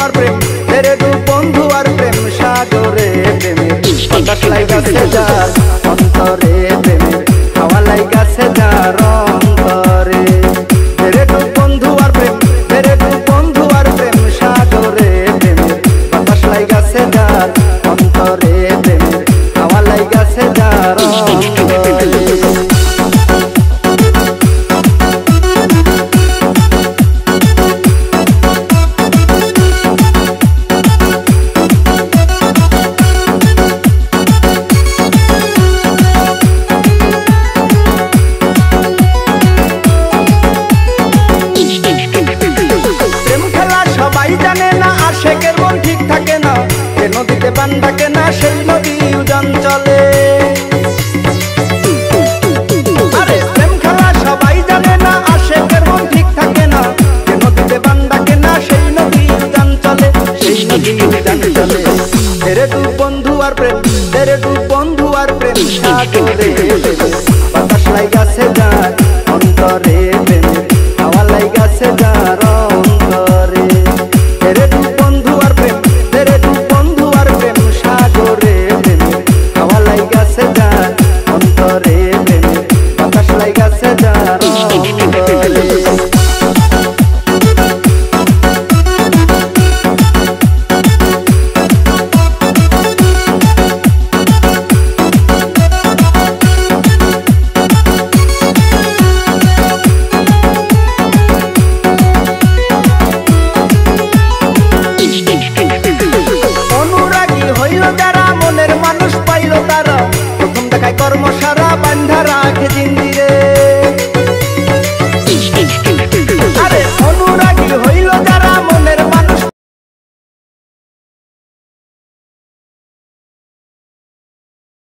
আর প্রেম তেরে দু বন্ধু আর প্রেম সাগরে প্রেমে বাতাস লাইগাছে যার অন্তরে প্রেমে হাওয়া লাইগাছে যার অন্তরে তেরে দু বন্ধু আর প্রেম তেরে দু বন্ধু আর প্রেম সাগরে প্রেমে বাতাস লাইগাছে যার অন্তরে প্রেমে হাওয়া লাইগাছে যার অন্তরে। জানে না আশেকের মন ঠিক থাকে না যে নদীতে বান ডাকে না সেই নদী উজান চলে। আরে প্রেম খেলা সবাই জানে না আশেকের মন ঠিক থাকে না যে নদীতে বান ডাকে না সেই নদী উজান চলে সেই নদী উজান চলে। তেরে দু বন্ধু আর প্রেম তেরে দু বন্ধু আর প্রেম সাগরে বাতাস লাইগাছে যার